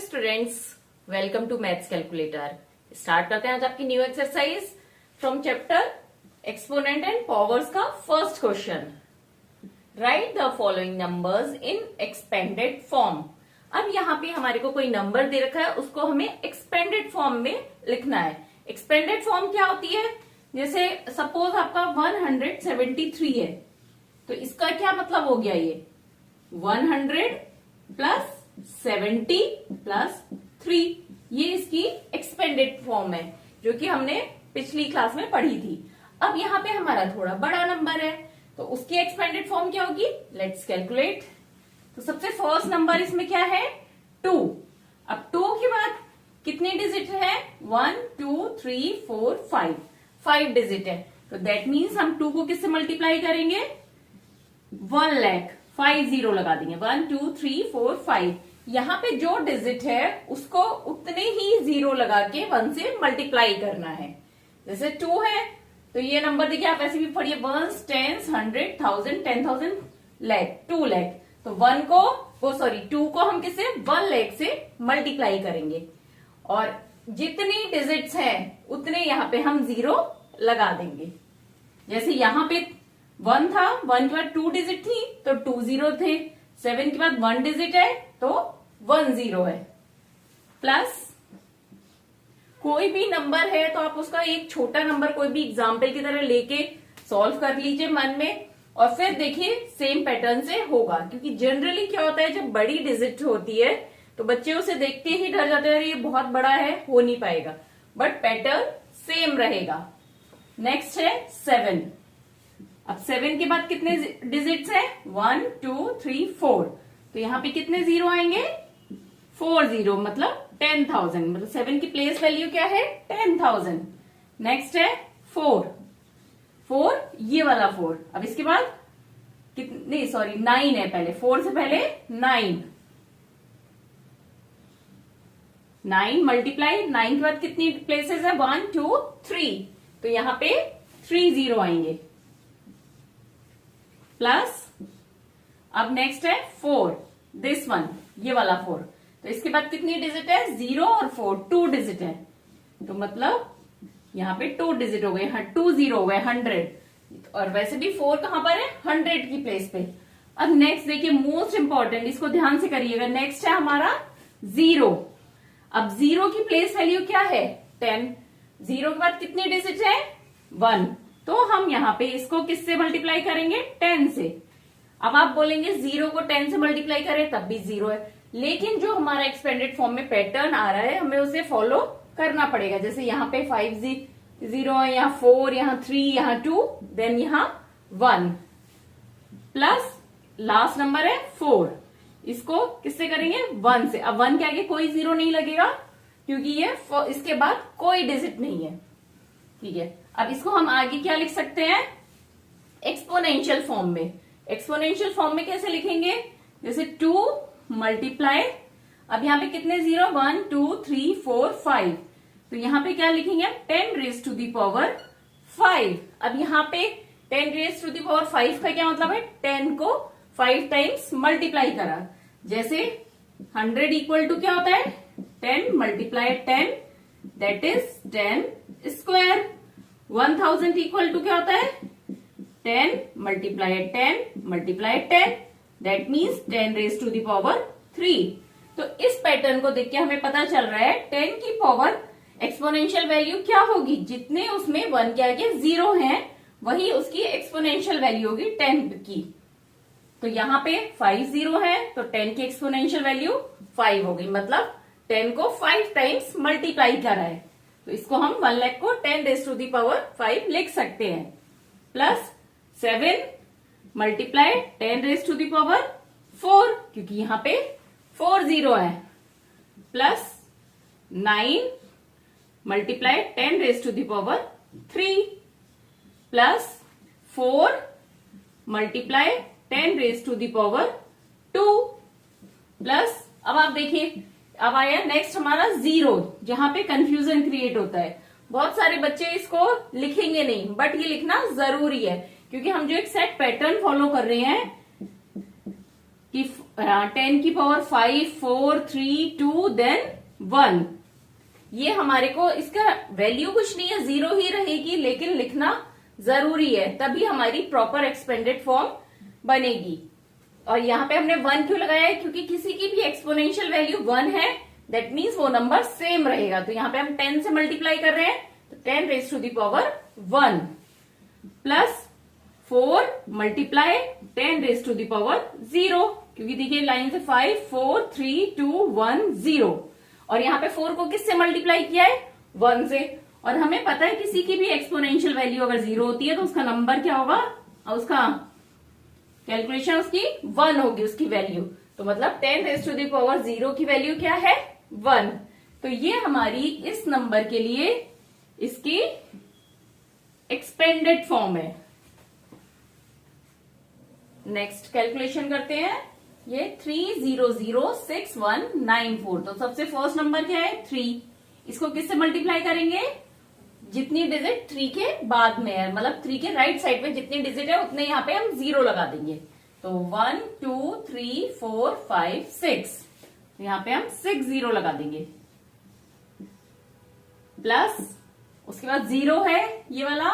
Students, welcome to maths calculator. Start करते हैं आज आपकी new exercise from chapter exponent and powers का first question. Write the following numbers in expanded form. अब यहाँ पे हमारे को कोई नंबर दे रखा है, उसको हमें एक्सपेंडेड फॉर्म में लिखना है। एक्सपेंडेड फॉर्म क्या होती है? जैसे सपोज आपका 173 है, तो इसका क्या मतलब हो गया? ये 100 प्लस 70 प्लस 3, ये इसकी एक्सपेंडेड फॉर्म है जो कि हमने पिछली क्लास में पढ़ी थी। अब यहाँ पे हमारा थोड़ा बड़ा नंबर है, तो उसकी एक्सपेंडेड फॉर्म क्या होगी? Let's calculate. तो सबसे फर्स्ट नंबर इसमें क्या है? 2। अब 2 के बाद कितने डिजिट है? 1 2 3 4 5 डिजिट है। तो दैट मीन्स हम 2 को किससे मल्टीप्लाई करेंगे? 1 लाख 5 जीरो लगा देंगे। 1 2 3 4 5। यहाँ पे जो डिजिट है उसको उतने ही जीरो लगा के 1 से मल्टीप्लाई करना है। जैसे 2 है तो ये नंबर देखिए, आप ऐसे भी पढ़िए, 1 10 100 1000 10,000 लाख 2 लाख। तो 2 को हम किससे? 1 लाख से मल्टीप्लाई करेंगे और जितनी डिजिट्स हैं उतने यहाँ पे हम जीरो लगा देंगे। जैसे यहाँ पे 1 था, 1 के बाद 2 डिजिट थी तो 2 जीरो थे। 7 के बाद 1 डिजिट है तो 1 जीरो है। प्लस कोई भी नंबर है तो आप उसका एक छोटा नंबर कोई भी एग्जाम्पल की तरह लेके सॉल्व कर लीजिए मन में, और फिर देखिए सेम पैटर्न से होगा। क्योंकि जनरली क्या होता है, जब बड़ी डिजिट होती है तो बच्चे उसे देखते ही डर जाते हैं, ये बहुत बड़ा है, हो नहीं पाएगा। बट पैटर्न सेम रहेगा। नेक्स्ट है 7। अब 7 के बाद कितने डिजिट्स है? 1 2 3 4। तो यहाँ पे कितने जीरो आएंगे? 4 जीरो, मतलब 10,000। मतलब 7 की प्लेस वैल्यू क्या है? 10,000। नेक्स्ट है 4, ये वाला 4। अब इसके बाद कितने, सॉरी 9 है पहले, 4 से पहले 9 मल्टीप्लाई। 9 के बाद कितनी प्लेसेस है? 1 2 3। तो यहाँ पे 3 जीरो आएंगे। प्लस अब नेक्स्ट है 4, दिस वन, ये वाला 4। तो इसके बाद कितनी डिजिट है? 0 और 4, 2 डिजिट है। तो मतलब यहाँ पे 2 डिजिट हो गए, 2 जीरो हो गए 100। और वैसे भी 4 कहां पर है? 100 की प्लेस पे। अब नेक्स्ट देखिए, मोस्ट इंपॉर्टेंट, इसको ध्यान से करिएगा। नेक्स्ट है हमारा 0। अब 0 की प्लेस वैल्यू क्या है? 10। 0 के बाद कितनी डिजिट है? 1। तो हम यहाँ पे इसको किससे मल्टीप्लाई करेंगे? 10 से। अब आप बोलेंगे 0 को 10 से मल्टीप्लाई करें तब भी 0 है, लेकिन जो हमारा एक्सपेंडेड फॉर्म में पैटर्न आ रहा है हमें उसे फॉलो करना पड़ेगा। जैसे यहाँ पे 5 जीरो है, यहाँ 4, यहाँ 3, यहाँ 2, देन यहाँ 1, प्लस लास्ट नंबर है 4। इसको किससे करेंगे? 1 से। अब 1 के आगे कोई जीरो नहीं लगेगा क्योंकि ये इसके बाद कोई डिजिट नहीं है। ठीक है, अब इसको हम आगे क्या लिख सकते हैं? एक्सपोनेंशियल फॉर्म में। एक्सपोनेंशियल फॉर्म में कैसे लिखेंगे? जैसे 2 मल्टीप्लाई, अब यहाँ पे कितने जीरो? 1 2 3 4 5। तो यहाँ पे क्या लिखेंगे? 10 रेज टू दी पावर 5। अब यहाँ पे 10 रेज टू दी पावर 5 का क्या मतलब है? 10 को 5 टाइम्स मल्टीप्लाई करा। जैसे 100 इक्वल टू क्या होता है? 10 multiply 10, that is 10 square. 1000 equal to क्या होता है? 10 multiply 10 multiply 10, that means 10 raise to the power 3। तो इस पैटर्न को देख के हमें पता चल रहा है 10 की पावर एक्सपोनेंशियल वैल्यू क्या होगी? जितने उसमें 1 के आगे जीरो हैं वही उसकी एक्सपोनेंशियल वैल्यू होगी 10 की। तो यहाँ पे 5 जीरो है तो 10 की एक्सपोनेंशियल वैल्यू 5 होगी, मतलब 10 को 5 टाइम्स मल्टीप्लाई करा है। तो इसको हम 1 लाख को 10 रेज टू दी पावर 5 लिख सकते हैं। Plus 7 multiply 10 raise to the power 4, क्योंकि यहाँ पे 4 जीरो है। Plus 9 multiply 10 raise to the power 3, plus 4 multiply 10 raise to the power 2, plus अब आप देखिए, अब आया नेक्स्ट हमारा 0, जहां पे कंफ्यूजन क्रिएट होता है। बहुत सारे बच्चे इसको लिखेंगे नहीं, बट ये लिखना जरूरी है क्योंकि हम जो एक सेट पैटर्न फॉलो कर रहे हैं कि 10 की पावर 5, 4, 3, 2 देन 1। ये हमारे को इसका वैल्यू कुछ नहीं है, 0 ही रहेगी, लेकिन लिखना जरूरी है, तभी हमारी प्रॉपर एक्सपेंडेड फॉर्म बनेगी। और यहाँ पे हमने 1 क्यों लगाया है, क्योंकि किसी की भी एक्सपोनेंशियल वैल्यू 1 है, दैट मीन्स वो नंबर सेम रहेगा। तो यहाँ पे हम 10 से मल्टीप्लाई कर रहे हैं, तो 10 raise to the power 1 plus 4 multiply 10 raise to the power 0, क्योंकि देखिए लाइन से 5, 4, 3, 2, 1, 0। और यहाँ पे 4 को किससे मल्टीप्लाई किया है, 1 से। और हमें पता है किसी की भी एक्सपोनेंशियल वैल्यू अगर 0 होती है तो उसका नंबर क्या होगा, और उसका कैलकुलेशन उसकी 1 होगी, उसकी वैल्यू। तो मतलब 10 रेज टू द पावर 0 की वैल्यू क्या है, 1। तो ये हमारी इस नंबर के लिए इसकी एक्सपेंडेड फॉर्म है। नेक्स्ट कैलकुलेशन करते हैं, ये 3006194। तो सबसे फर्स्ट नंबर क्या है, 3। इसको किससे मल्टीप्लाई करेंगे, जितनी डिजिट 3 के बाद में है, मतलब 3 के राइट साइड में जितनी डिजिट है उतने यहाँ पे हम 0 लगा देंगे। तो 1, 2, 3, 4, 5, 6, यहाँ पे हम 6 0 लगा देंगे। प्लस उसके बाद 0 है ये वाला,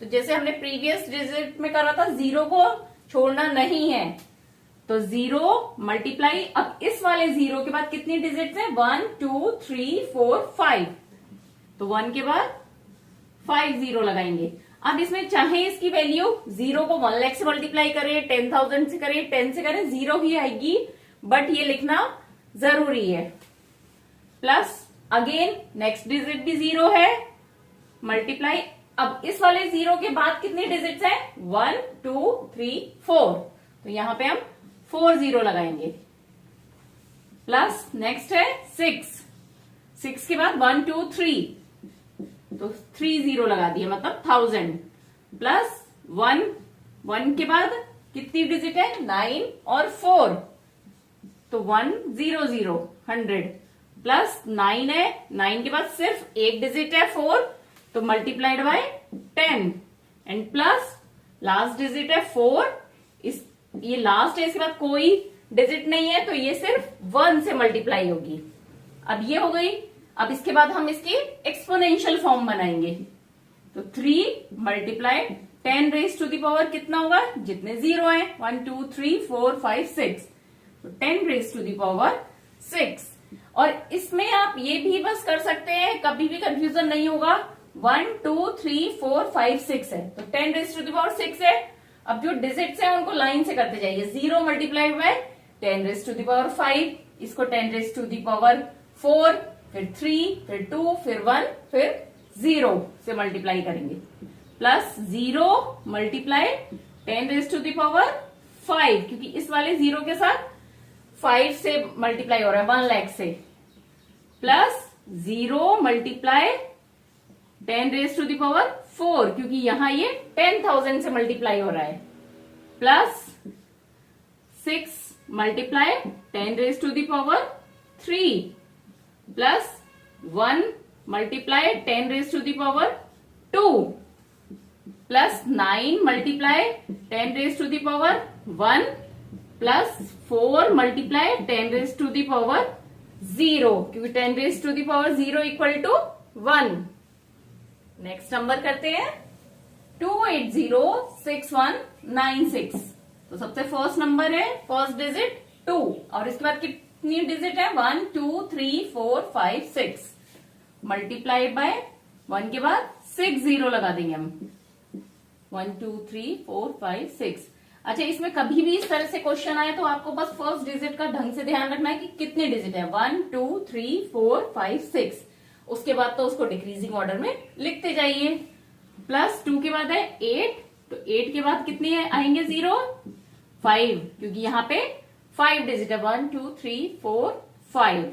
तो जैसे हमने प्रीवियस डिजिट में करा था, 0 को छोड़ना नहीं है, तो 0 मल्टीप्लाई, अब इस वाले 0 के बाद कितनी डिजिट है, 1, 2, 3, 4, 5, तो 1 के बाद 5 0 लगाएंगे। अब इसमें चाहे इसकी वैल्यू 0 को 1 लाख से मल्टीप्लाई करें, 10,000 से करें, 10 से करें, 0 ही आएगी, बट ये लिखना जरूरी है। प्लस अगेन नेक्स्ट डिजिट भी 0 है, मल्टीप्लाई, अब इस वाले 0 के बाद कितनी डिजिट्स है, 1, 2, 3, 4, तो यहां पे हम 4 0 लगाएंगे। प्लस नेक्स्ट है 6, 6 के बाद 1, 2, 3, तो 3 0 लगा दिए, मतलब 1000। प्लस 1, 1 के बाद कितनी डिजिट है, 9 और 4, तो 1 0 0 100। प्लस 9 है, 9 के बाद सिर्फ एक डिजिट है 4, तो multiplied by 10, and plus last digit है 4, ये लास्ट है, इसके बाद कोई डिजिट नहीं है, तो ये सिर्फ 1 से मल्टीप्लाई होगी। अब ये हो गई। अब इसके बाद हम इसकी एक्सपोनेंशियल फॉर्म बनाएंगे, तो 3 multiply 10 raise to the power कितना होगा, जितने 0 है, 1, 2, 3, 4, 5, 6, तो 10 रेज टू द पावर 6। और इसमें आप ये भी बस कर सकते हैं, कभी भी कंफ्यूजन नहीं होगा, 1, 2, 3, 4, 5, 6 है, तो 10 रेज टू द पावर 6 है। अब जो डिजिट्स है उनको लाइन से करते जाइए, 0 multiply by 10 raise to the power 5, इसको 10 रेज टू द पावर 4, फिर 3, फिर 2, फिर 1, फिर 0 से मल्टीप्लाई करेंगे। Plus 0 multiply 10 raise to the power 5, क्योंकि इस वाले 0 के साथ 5 से मल्टीप्लाई हो रहा है, 1 लाख से। Plus 0 multiply 10 raise to the power 4, क्योंकि यहां ये 10,000 से मल्टीप्लाई हो रहा है। Plus 6 multiply 10 raise to the power 3, plus 1 multiply 10 raise to the power 2, plus 9 multiply 10 raise to the power 1, plus 4 multiply 10 raise to the power 0, क्योंकि 10 raise to the power 0 equal to 1। Next number करते हैं 2806196। तो सबसे first number है, first digit 2, और इसके बाद कितनी डिजिट है, 1, 2, 3, 4, 5, 6, मल्टीप्लाइड बाय 1 के बाद 6 0 लगा देंगे हम, 1, 2, 3, 4, 5, 6। अच्छा, इसमें कभी भी इस तरह से क्वेश्चन आए तो आपको बस फर्स्ट डिजिट का ढंग से ध्यान रखना है कि कितने डिजिट है, 1, 2, 3, 4, 5, 6, उसके बाद तो उसको डिक्रीजिंग ऑर्डर में लिखते जाइए। प्लस 2 के बाद है 8, तो 8 के बाद कितने आएंगे, 0, 5, क्योंकि यहाँ पे 5 डिजिट है, 1, 2, 3, 4, 5।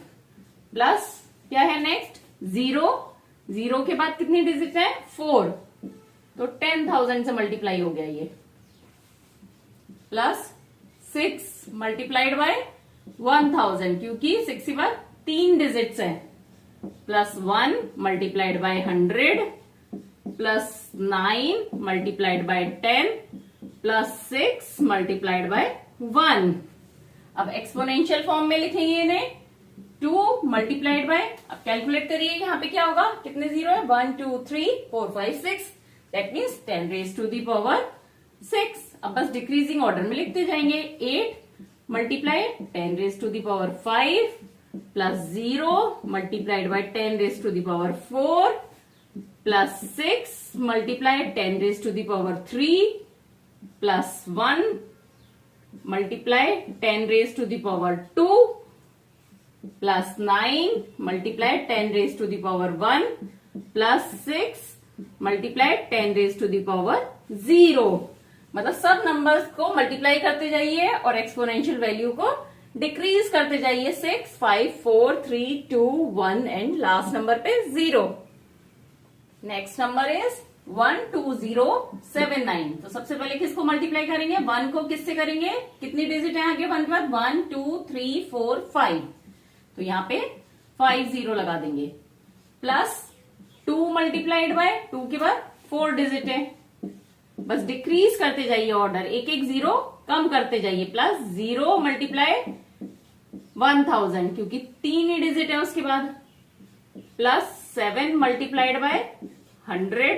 प्लस क्या है नेक्स्ट, 0, 0 के बाद कितनी डिजिट है, 4, तो 10,000 से मल्टीप्लाई हो गया ये। प्लस 6 मल्टीप्लाइड बाय 1000, क्योंकि 6 के बाद 3 डिजिट्स है। Plus 1 multiplied by 100, plus 9 multiplied by 10, plus 6 multiplied by 1। अब एक्सपोनेंशियल फॉर्म में लिखेंगे इन्हें 2 मल्टीप्लाइड बाय, अब कैलकुलेट करिए यहाँ पे क्या होगा, कितने जीरो है, 1 2 3 4 5 6, that means 10 raise to the power 6। अब बस डिक्रीजिंग ऑर्डर में लिखते जाएंगे, 8 multiply 10 raise to the power 5 plus 0 multiplied by 10 raise to the power 4 plus 6 multiply 10 raise to the power 3 plus 1 multiply 10 raise to the power 2 plus 9 multiply 10 raise to the power 1 plus 6 multiply 10 raise to the power 0। मतलब सब numbers को multiply करते जाइए और exponential value को decrease करते जाइए, 6 5 4 3 2 1 and last number पे 0। Next number is 12079। तो सबसे पहले किसको मल्टीप्लाई करेंगे, 1 को किससे करेंगे, कितनी डिजिट है आगे 1 के बाद, 1 2 3 4 5, तो यहाँ पे 5 0 लगा देंगे, प्लस 2 मल्टीप्लाइड बाय 2 के बाद 4 डिजिट है, बस डिक्रीज करते जाइए ऑर्डर, एक एक जीरो कम करते जाइए, प्लस 0 मल्टीप्लाई 1000 क्योंकि 3 ही डिजिट है उसके बाद, plus 7 multiplied by 100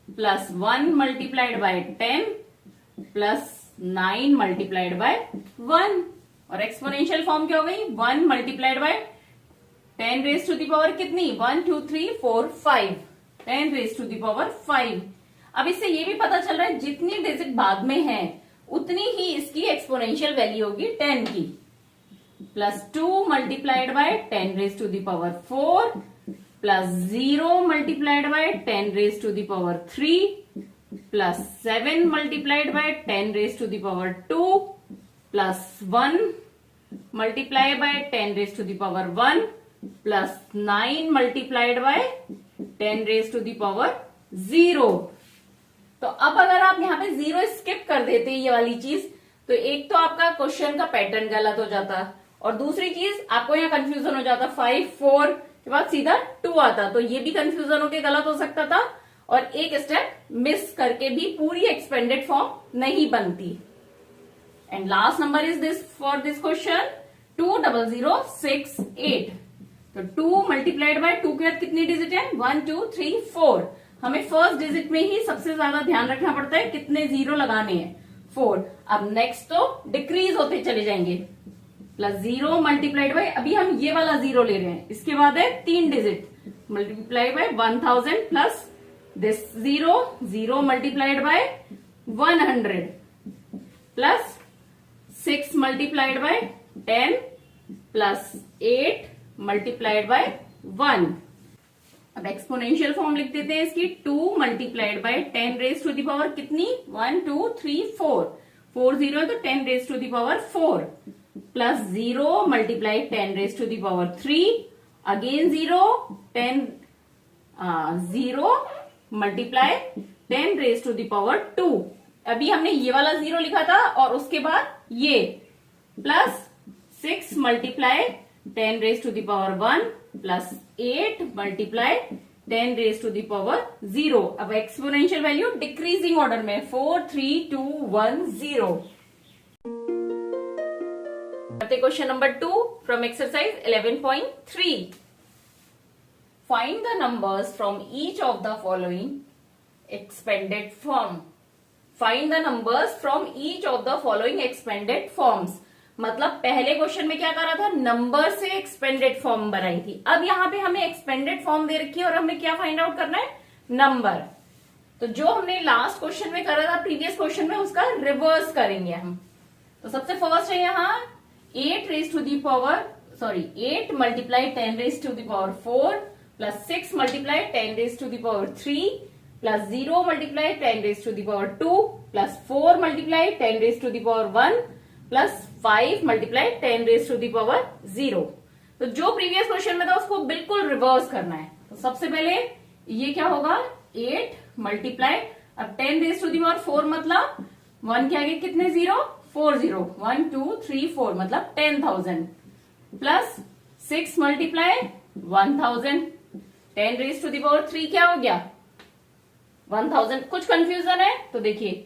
plus 1 multiplied by 10 plus 9 multiplied by 1। और एक्सपोनेंशियल फॉर्म क्या हो गई, 1 multiplied by 10 raise to the power कितनी, 1 2 3 4 5, 10 रेज टू दी पावर 5। अब इससे ये भी पता चल रहा है जितनी डिजिट बाद में है उतनी ही इसकी एक्सपोनेंशियल वैल्यू होगी 10 की, plus 2 multiplied by 10 raise to the power 4 plus 0 multiplied by 10 raise to the power 3 plus 7 multiplied by 10 raise to the power 2 plus 1 multiply by 10 raise to the power 1 plus 9 multiplied by 10 raise to the power 0। तो अब अगर आप यहाँ पे 0 skip कर देते ये वाली चीज, तो एक तो आपका क्वेश्चन का पैटर्न गलत हो जाता, और दूसरी चीज आपको यहाँ कंफ्यूजन हो जाता, 5 4 के बाद सीधा 2 आता, तो ये भी कंफ्यूजन होके गलत हो सकता था, और एक स्टेप मिस करके भी पूरी एक्सपेंडेड फॉर्म नहीं बनती। And last number is this for this question 20068। तो 2 मल्टीप्लाइड बाय 2 के बाद कितनी डिजिट है, 1 2 3 4। हमें फर्स्ट डिजिट में ही सबसे ज्यादा ध्यान रखना पड़ता है कितने जीरो लगाने हैं, 4। अब नेक्स्ट तो डिक्रीज होते चले जाएंगे, प्लस 0 मल्टीप्लाइड बाय, अभी हम ये वाला 0 ले रहे हैं, इसके बाद है 3 digit multiplied by 1000 plus this 0 multiplied by 100 plus 6 multiplied by 10 plus 8 multiplied by 1। अब एक्सपोनेंशियल फॉर्म लिख देते हैं इसकी, 2 multiplied by 10 raise to the power कितनी, 1 2 3 4, 4 0 है तो 10 raise to the power 4 plus 0 multiply 10 raise to the power 3, again 0 multiply 10 raise to the power 2। अभी हमने ये वाला 0 लिखा था और उसके बाद ये, plus 6 multiply 10 raise to the power 1 plus 8 multiply 10 raise to the power 0। अब एक्सपोनेंशियल वैल्यू डिक्रीजिंग ऑर्डर में 4 3 2 1 0। Question number 2 from exercise 11.3। Find the numbers from each of the following expanded form. Find the numbers from each of the following expanded forms. मतलब पहले question में क्या करा था, number से expanded form बनाई थी, अब यहाँ पे हमें एक्सपेंडेड फॉर्म दे रखी है और हमें क्या फाइंड आउट करना है, नंबर। तो जो हमने लास्ट क्वेश्चन में करा था प्रीवियस क्वेश्चन में, उसका रिवर्स करेंगे हम। तो सबसे फर्स्ट है यहाँ 8 raise to the power 8 multiply 10 raise to the power 4 plus 6 multiply 10 raise to the power 3 plus 0 multiply 10 raise to the power 2 plus 4 multiply 10 raise to the power 1 plus 5 multiply 10 raise to the power 0। तो जो previous question में था उसको बिल्कुल reverse करना है। तो सबसे पहले ये क्या होगा, 8 मल्टीप्लाई, अब 10 रेज टू दी पावर 4 मतलब 1 के आगे कितने 0, 4 0, 1 2 3 4 मतलब 10,000 plus 6 multiply 1000, 10 raise to the power 3 क्या हो गया 1000। कुछ कंफ्यूजन है तो देखिए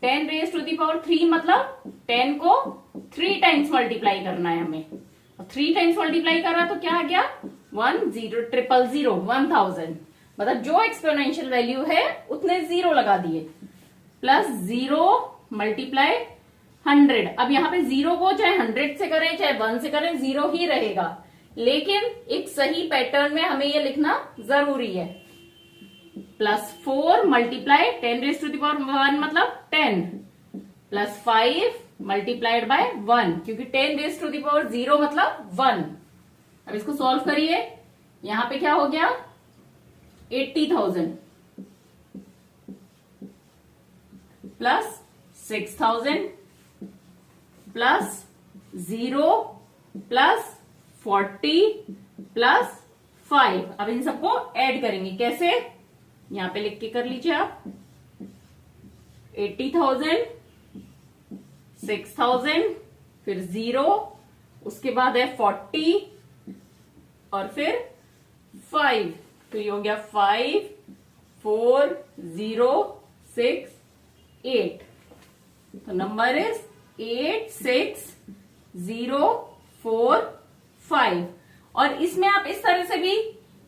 10⁻³ मतलब 10 को 3 टाइम्स मल्टीप्लाई करना है हमें। 3 टाइम्स मल्टीप्लाई कर रहा है तो क्या आ गया 1000 मतलब जो एक्सपोनेंशियल वैल्यू है उतने जीरो लगा दिए, प्लस 0 मल्टीप्लाई 100। अब यहाँ पे जीरो को चाहे 100 से करें चाहे 1 से करें जीरो ही रहेगा, लेकिन एक सही पैटर्न में हमें ये लिखना जरूरी है। प्लस 4 मल्टीप्लाई 10⁻1 मतलब 10 प्लस 5 मल्टीप्लाइड बाय 1, क्योंकि 10⁻0 मतलब 1। अब इसको सॉल्व करिए, यहां पे क्या हो गया 80,000 प्लस 6,000 प्लस 0 प्लस 40 प्लस 5। अब इन सबको ऐड करेंगे, कैसे यहां पे लिख के कर लीजिए आप। 80,000 6,000 फिर 0, उसके बाद है 40 और फिर 5, तो ये हो गया 5 4 0 6 8। तो नंबर इज 8 6 0 4 5। और इसमें आप इस तरह से भी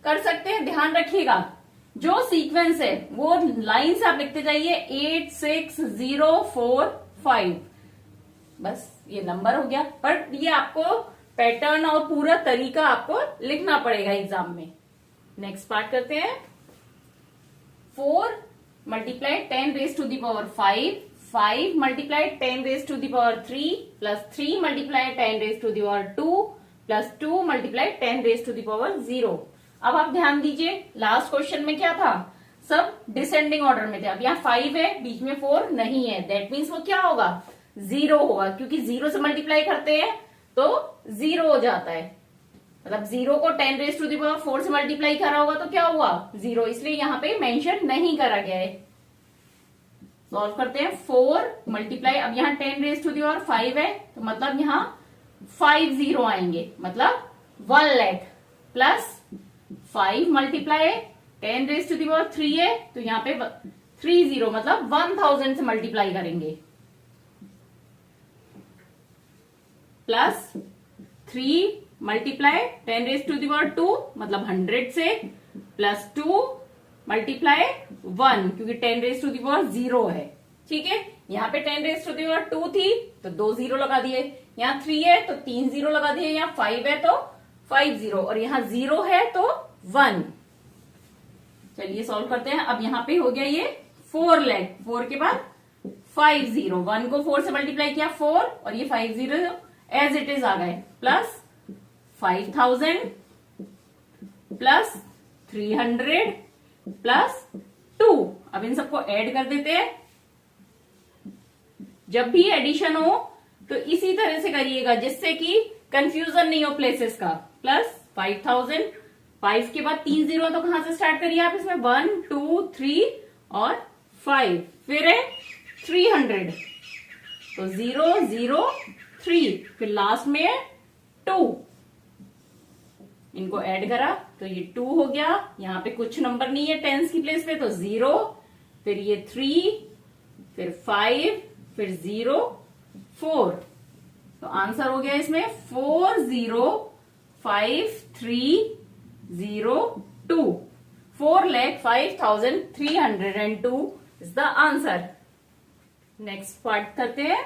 कर सकते हैं, ध्यान रखिएगा जो सीक्वेंस है वो लाइन से आप लिखते जाइए 8 6 0 4 5, बस ये नंबर हो गया। पर ये आपको पैटर्न और पूरा तरीका आपको लिखना पड़ेगा एग्जाम में। नेक्स्ट पार्ट करते हैं। 4 multiply 10⁻5, 5 multiply 10⁻3 plus 3 multiply 10⁻2 plus 2 multiply 10⁻0। अब आप ध्यान दीजिए, लास्ट क्वेश्चन में क्या था, सब डिसेंडिंग ऑर्डर में थे। अब यहाँ 5 है, बीच में 4 नहीं है, दैट मीन्स वो क्या होगा 0 होगा, क्योंकि 0 से मल्टीप्लाई करते हैं तो 0 हो जाता है। मतलब 0 को 10⁻4 से मल्टीप्लाई करा होगा तो क्या हुआ 0, इसलिए यहाँ पे मेंशन नहीं करा गया है। सॉल्व करते हैं। 4 मल्टीप्लाई, अब यहाँ 10⁻5 है तो मतलब यहाँ 5 0 आएंगे, मतलब 1 लाख, प्लस 5 मल्टीप्लाई 10⁻3 है तो यहाँ पे 3 0 मतलब 1000 से मल्टीप्लाई करेंगे, प्लस 3 मल्टीप्लाई 10⁻2 मतलब 100 से, प्लस 2 मल्टीप्लाई 1 क्योंकि 10⁻0 है। ठीक है, यहाँ पे 10⁻2 थी तो 2 0 लगा दिए, यहाँ 3 है तो 3 0 लगा दिए, यहाँ 5 है तो 5 0 और यहाँ 0 है तो 1। चलिए सॉल्व करते हैं। अब यहाँ पे हो गया ये 4 लाख, 4 के बाद 5 0, 1 को 4 से मल्टीप्लाई किया 4 और ये 5 0 एज इट इज आ गए, प्लस 5,000 प्लस 300 प्लस 2। अब इन सबको ऐड कर देते हैं। जब भी एडिशन हो तो इसी तरह से करिएगा जिससे कि कंफ्यूजन नहीं हो प्लेसेस का। प्लस 5,000, 5 के बाद 3 0 तो कहां से स्टार्ट करिए आप इसमें 1 2 3 और 5, फिर है 300 तो 0 0 3, फिर लास्ट में है 2। इनको ऐड करा तो ये 2 हो गया, यहां पे कुछ नंबर नहीं है टेंस की प्लेस पे तो 0, फिर ये 3, फिर 5, फिर 0 4। तो आंसर हो गया इसमें 4 0 5 3 0 2। 4,05,302 is the answer. Next part करते हैं।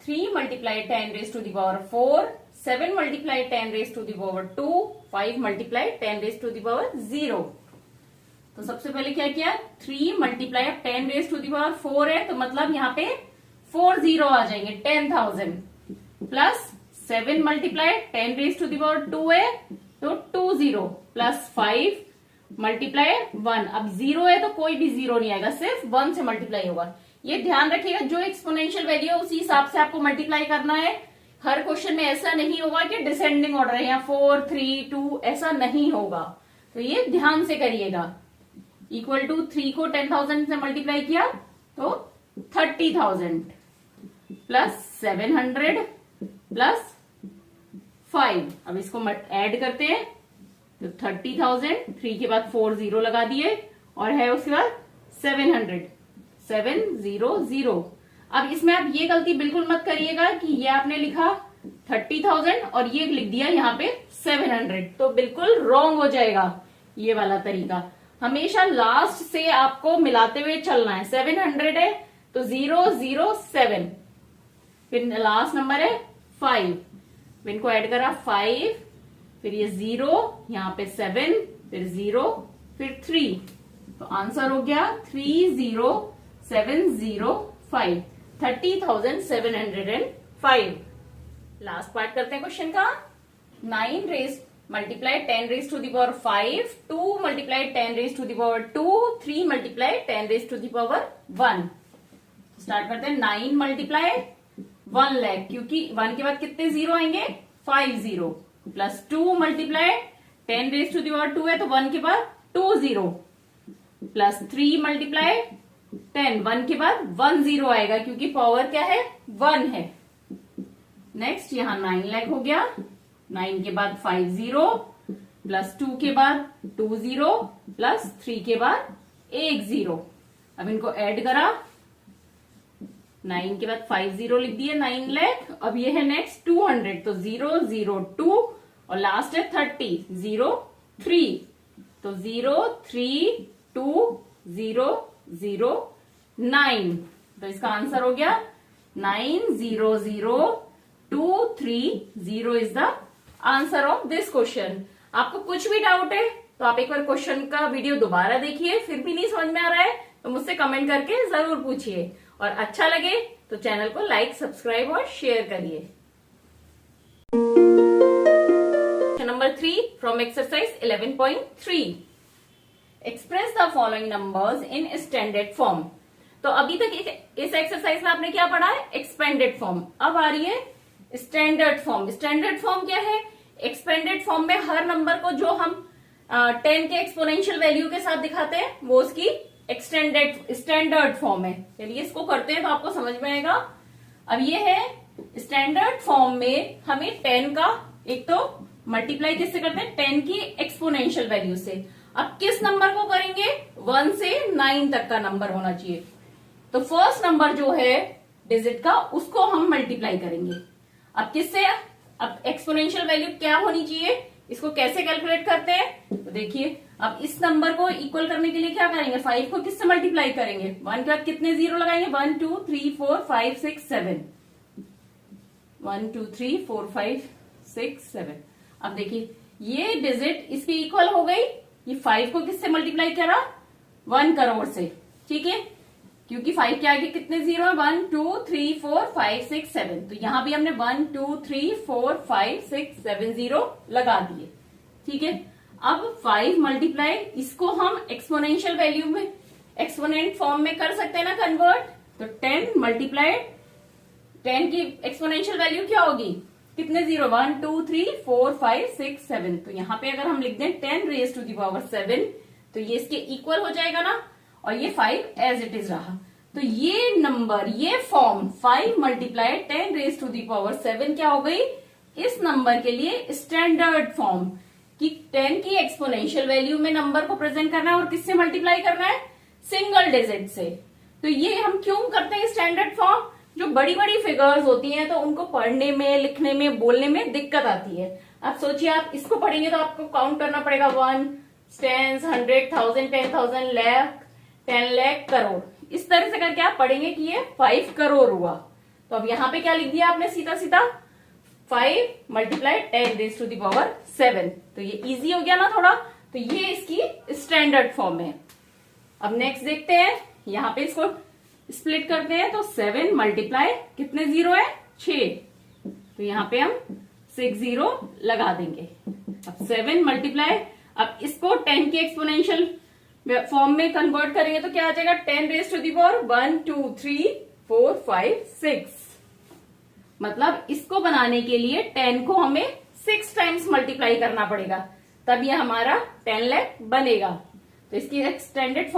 3 मल्टीप्लाई 10⁻4, 7 मल्टीप्लाई 10⁻2, 5 मल्टीप्लाई 10⁻0। तो सबसे पहले क्या किया 3 मल्टीप्लाई 10⁻4 है तो मतलब यहाँ पे 4 0 आ जाएंगे 10,000, प्लस 7 मल्टीप्लाई 10⁻2 है तो 2 0, प्लस 5 मल्टीप्लाई 1। अब 0 है तो कोई भी 0 नहीं आएगा, सिर्फ 1 से मल्टीप्लाई होगा। ये ध्यान रखिएगा, जो एक्सपोनेंशियल वैल्यू है उसी हिसाब से आपको मल्टीप्लाई करना है। हर क्वेश्चन में ऐसा नहीं होगा कि डिसेंडिंग ऑर्डर है, यहाँ 4 3 2 ऐसा नहीं होगा, तो ये ध्यान से करिएगा। इक्वल टू 3 को 10,000 से मल्टीप्लाई किया तो 30,000, प्लस 700 प्लस 5। अब इसको ऐड करते हैं तो 30,000, 3 के बाद 4 0 लगा दिए और है उसके बाद 700, 700। अब इसमें आप ये गलती बिल्कुल मत करिएगा कि ये आपने लिखा 30,000 और ये लिख दिया यहाँ पे 700, तो बिल्कुल रॉन्ग हो जाएगा ये वाला तरीका। हमेशा लास्ट से आपको मिलाते हुए चलना है। 700 है तो 007, फिर लास्ट नंबर है 5, फिर इनको ऐड करा 5, फिर ये 0, यहाँ पे 7, फिर 0, फिर 3, तो आंसर हो गया 30705, 30,705। लास्ट पार्ट करते हैं क्वेश्चन का। 9 raise multiply 10 raise to the power 5, 2 multiply 10 raise to the power 2, 3 multiply 10 raise to the power 1। Start करते हैं। 9 मल्टीप्लाई 1 लाख, क्योंकि 1 के बाद कितने जीरो आएंगे? 5 zero, plus 2 multiply 10 raise to the power 2 है तो 1 के बाद 2 जीरो, प्लस 3 मल्टीप्लाई 10, 1 के बाद 1 जीरो आएगा क्योंकि पावर क्या है? 1 है। नेक्स्ट यहां 9 लाख हो गया, 9 के बाद 5 जीरो, प्लस 2 के बाद 2 जीरो, प्लस 3 के बाद 1 जीरो। अब इनको ऐड करा, 9 के बाद 5 जीरो लिख दिए, 9 लाख। अब ये है नेक्स्ट 200, तो 002 और लास्ट है 30, 03, तो 03209, तो इसका आंसर हो गया 900230 is the answer of this question. आपको कुछ भी डाउट है तो आप एक बार क्वेश्चन का वीडियो दोबारा देखिए, फिर भी नहीं समझ में आ रहा है तो मुझसे कमेंट करके जरूर पूछिए, और अच्छा लगे तो चैनल को लाइक, सब्सक्राइब और शेयर करिए। Number 3 from exercise 11.3, express the following numbers in standard form. तो अभी तक इस एक्सरसाइज में आपने क्या पढ़ा है? Expanded form. अब आ रही है स्टैंडर्ड फॉर्म। स्टैंडर्ड फॉर्म क्या है? एक्सपेंडेड फॉर्म में हर नंबर को जो हम 10 के एक्सपोनेंशियल वैल्यू के साथ दिखाते हैं वो उसकी स्टैंडर्ड फॉर्म है। चलिए इसको करते हैं तो आपको समझ में आएगा। अब ये है स्टैंडर्ड फॉर्म में हमें 10 का एक तो मल्टीप्लाई किससे करते हैं? 10 की एक्सपोनेंशियल वैल्यू से। अब किस नंबर को करेंगे? 1 से 9 तक का नंबर होना चाहिए। तो फर्स्ट नंबर जो है डिजिट का उसको हम मल्टीप्लाई करेंगे। अब किससे? अब एक्सपोनेंशियल वैल्यू क्या होनी चाहिए, इसको कैसे कैलकुलेट करते हैं? तो देखिए, अब इस नंबर को इक्वल करने के लिए क्या करेंगे? 5 को किससे मल्टीप्लाई करेंगे? 1 के बाद कितने जीरो लगाएंगे? 1 2 3 4 5 6 7, 1 2 3 4 5 6 7। अब देखिए ये डिजिट इसकी इक्वल हो गई। ये 5 को किससे मल्टीप्लाई करा? 1 करोड़ से, ठीक है, क्योंकि 5 के आगे कितने जीरो है? 1 2 3 4 5 6 7, तो यहां भी हमने 1 2 3 4 5 6 7 जीरो लगा दिए, ठीक है। अब 5 मल्टीप्लाई, इसको हम एक्सपोनेंशियल वैल्यू में, एक्सपोनेंट फॉर्म में कर सकते हैं ना कन्वर्ट। तो 10 मल्टीप्लाई 10 की एक्सपोनेंशियल वैल्यू क्या होगी? कितने जीरो? 1 2 3 4 5 6 7, तो यहां पे अगर हम लिख दें 10 रेज टू द पावर 7 तो ये इसके इक्वल हो जाएगा ना, और ये 5 एज इट इज रहा। तो ये नंबर, ये form 5 multiply 10 raise to the power 7 क्या हो गई? इस नंबर के लिए स्टैंडर्ड फॉर्म कि 10 की एक्सपोनेंशियल वैल्यू में नंबर को प्रेजेंट करना है और किससे मल्टीप्लाई करना है? सिंगल डिजिट से। तो ये हम क्यों करते हैं स्टैंडर्ड फॉर्म? जो बड़ी बड़ी फिगर्स होती हैं तो उनको पढ़ने में, लिखने में, बोलने में दिक्कत आती है। आप सोचिए, आप इसको पढ़ेंगे तो आपको काउंट करना पड़ेगा 1 10 100 1000 10,000 लाख 10 लाख करोड़, इस तरह से करके आप पढ़ेंगे कि ये 5 करोड़ हुआ। तो अब यहाँ पे क्या लिख दिया आपने? सीधा सीधा 5 multiply 10 raise to the power 7, तो ये इजी हो गया ना थोड़ा। तो ये इसकी स्टैंडर्ड फॉर्म है। अब नेक्स्ट देखते हैं, यहाँ पे इसको स्प्लिट करते हैं तो 7 मल्टीप्लाई कितने जीरो है? 6, तो यहाँ पे हम 6 जीरो लगा देंगे। अब 7 मल्टीप्लाई, अब इसको 10 की एक्सपोनेंशियल फॉर्म में कन्वर्ट करेंगे तो क्या आ जाएगा? 10 रेज टू द पावर 1 2 3 4 5 6, मतलब इसको बनाने के लिए 10 को हमें 6 टाइम्स मल्टीप्लाई करना पड़ेगा, तब ये हमारा 10 लाख बनेगा। तो इसकी स्टैंडर्ड